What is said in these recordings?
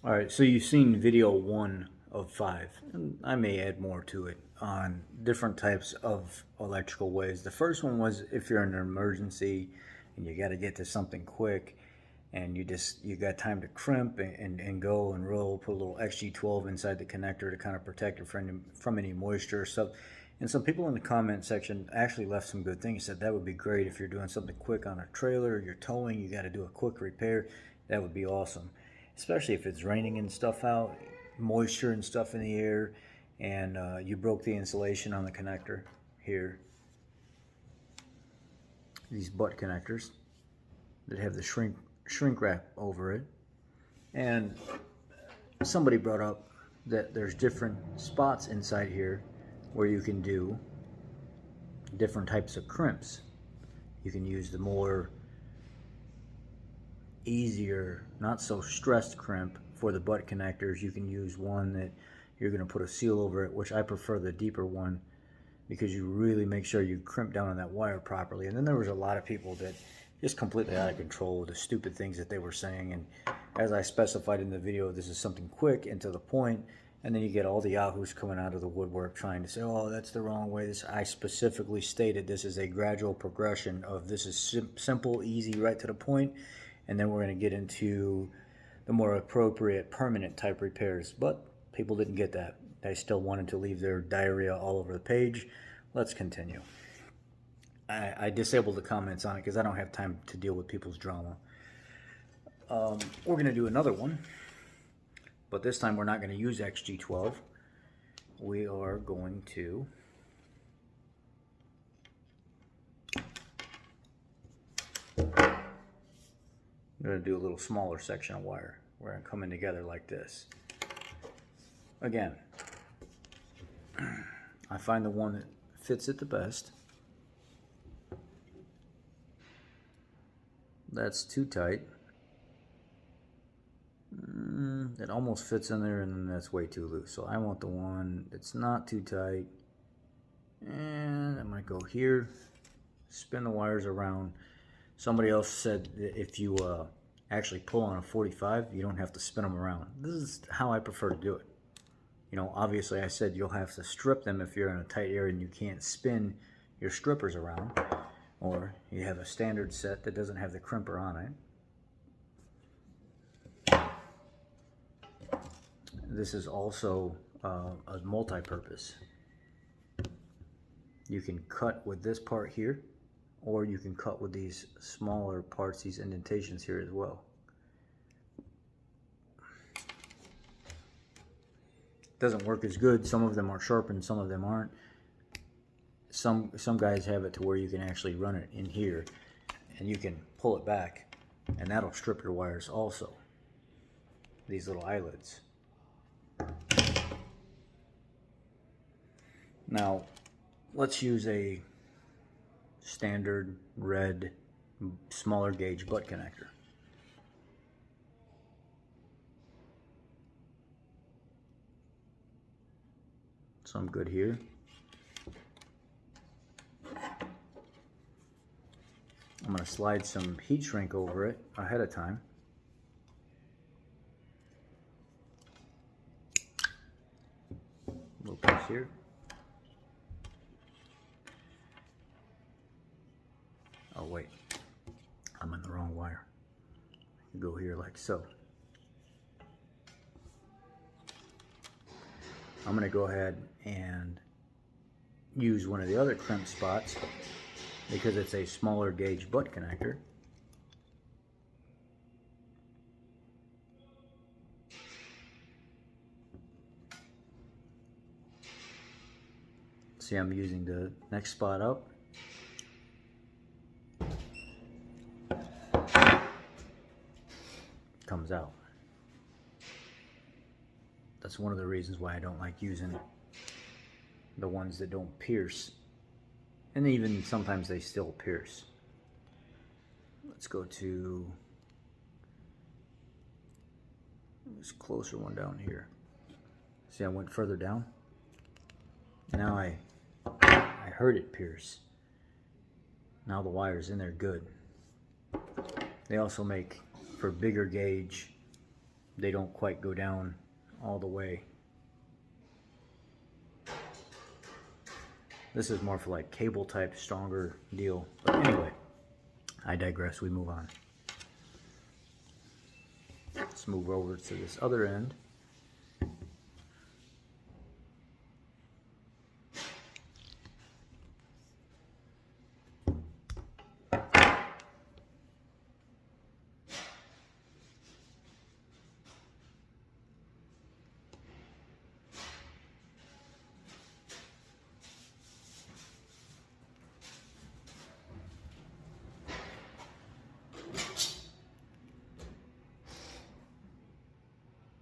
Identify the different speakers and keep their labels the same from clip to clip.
Speaker 1: All right, so you've seen video 1 of 5, and I may add more to it on different types of electrical ways. The first one was if you're in an emergency and you got to get to something quick and you got time to crimp and go and roll, put a little XG12 inside the connector to kind of protect it from any moisture or stuff. And some people in the comment section actually left some good things. Said that would be great if you're doing something quick on a trailer, you're towing, you got to do a quick repair. That would be awesome, especially if it's raining and stuff out, moisture and stuff in the air, and you broke the insulation on the connector here. These butt connectors that have the shrink wrap over it. And somebody brought up that there's different spots inside here where you can do different types of crimps. You can use the more easier, not so stressed crimp for the butt connectors. You can use one that you're going to put a seal over it, which I prefer the deeper one because you really make sure you crimp down on that wire properly. And then there was a lot of people that just completely out of control with the stupid things that they were saying. And as I specified in the video, this is something quick and to the point. And then you get all the yahoos coming out of the woodwork trying to say, oh, that's the wrong way. I specifically stated this is a gradual progression of this is simple, easy, right to the point. And then we're going to get into the more appropriate permanent type repairs. But people didn't get that. They still wanted to leave their diarrhea all over the page. Let's continue. I disabled the comments on it because I don't have time to deal with people's drama. We're going to do another one. But this time we're not going to use XG12. We are going to do a little smaller section of wire. We're going to come in together like this. Again, I find the one that fits it the best. That's too tight. It almost fits in there, and then that's way too loose. So I want the one that's not too tight. And I might go here, spin the wires around. Somebody else said that if you actually pull on a 45, you don't have to spin them around. This is how I prefer to do it. You know, obviously I said you'll have to strip them if you're in a tight area and you can't spin your strippers around. Or you have a standard set that doesn't have the crimper on it. This is also a multi-purpose. You can cut with this part here, or you can cut with these smaller parts, these indentations here as well. Doesn't work as good. Some of them are sharpened, some of them aren't. Some guys have it to where you can actually run it in here, and you can pull it back, and that'll strip your wires also. These little eyelets. Now, let's use a standard red smaller gauge butt connector. So I'm good here. I'm going to slide some heat shrink over it ahead of time. Little piece here. Oh wait, I'm in the wrong wire. You go here like so. I'm going to go ahead and use one of the other crimp spots because it's a smaller gauge butt connector. See, I'm using the next spot up. Comes out. That's one of the reasons why I don't like using the ones that don't pierce. And even sometimes they still pierce. Let's go to this closer one down here. See, I went further down. Now I heard it pierce. Now the wire's in there good. They also make for bigger gauge they don't quite go down all the way. This is more for like cable type, stronger deal. But anyway, I digress. We move on. Let's move over to this other end.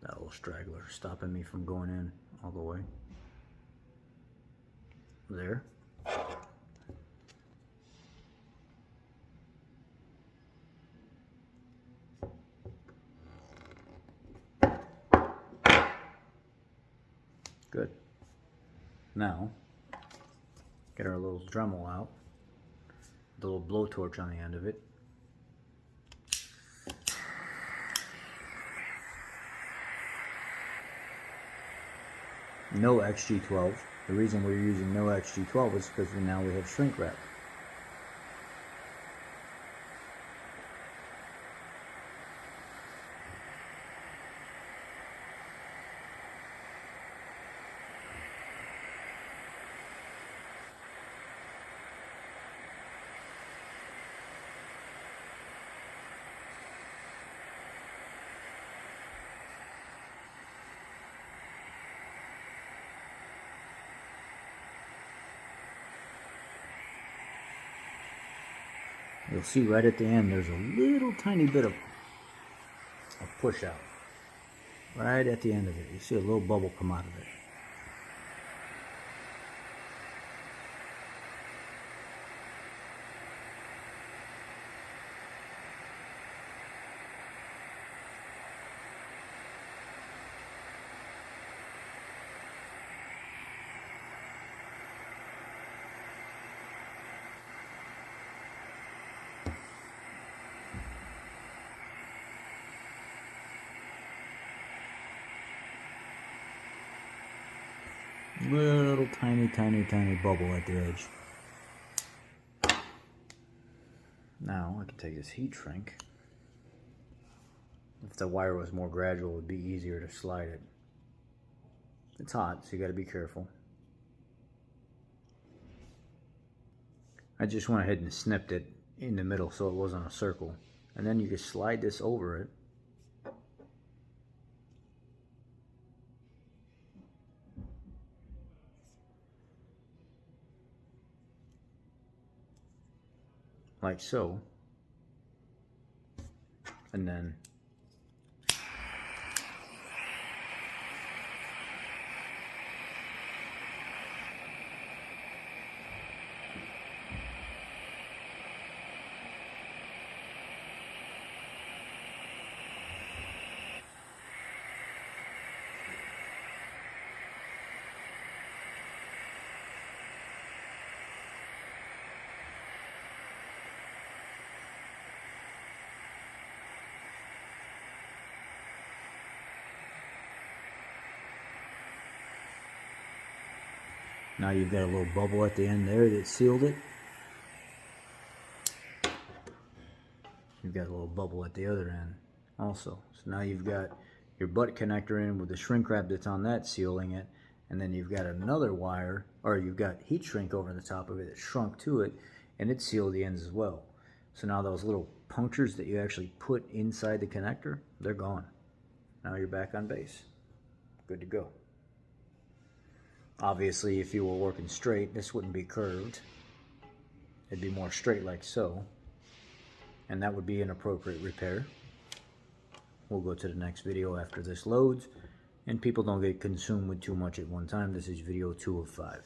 Speaker 1: That little straggler stopping me from going in all the way. There. Good. Now, get our little Dremel out. The little blowtorch on the end of it. No XG12. The reason we're using no XG12 is because now we have shrink wrap. You'll see right at the end there's a little tiny bit of a push out. Right at the end of it. You see a little bubble come out of it. Little tiny bubble at the edge. Now I can take this heat shrink. If the wire was more gradual, it would be easier to slide it. It's hot, so you got to be careful. I just went ahead and snipped it in the middle so it wasn't a circle. And then you can slide this over it. Like so, and then now you've got a little bubble at the end there that sealed it. You've got a little bubble at the other end also. So now you've got your butt connector in with the shrink wrap that's on that sealing it, and then you've got another wire, or you've got heat shrink over the top of it that shrunk to it, and it sealed the ends as well. So now those little punctures that you actually put inside the connector, they're gone. Now you're back on base. Good to go. Obviously, if you were working straight, this wouldn't be curved. It'd be more straight like so. And that would be an appropriate repair. We'll go to the next video after this loads. And people don't get consumed with too much at one time. This is video 2 of 5.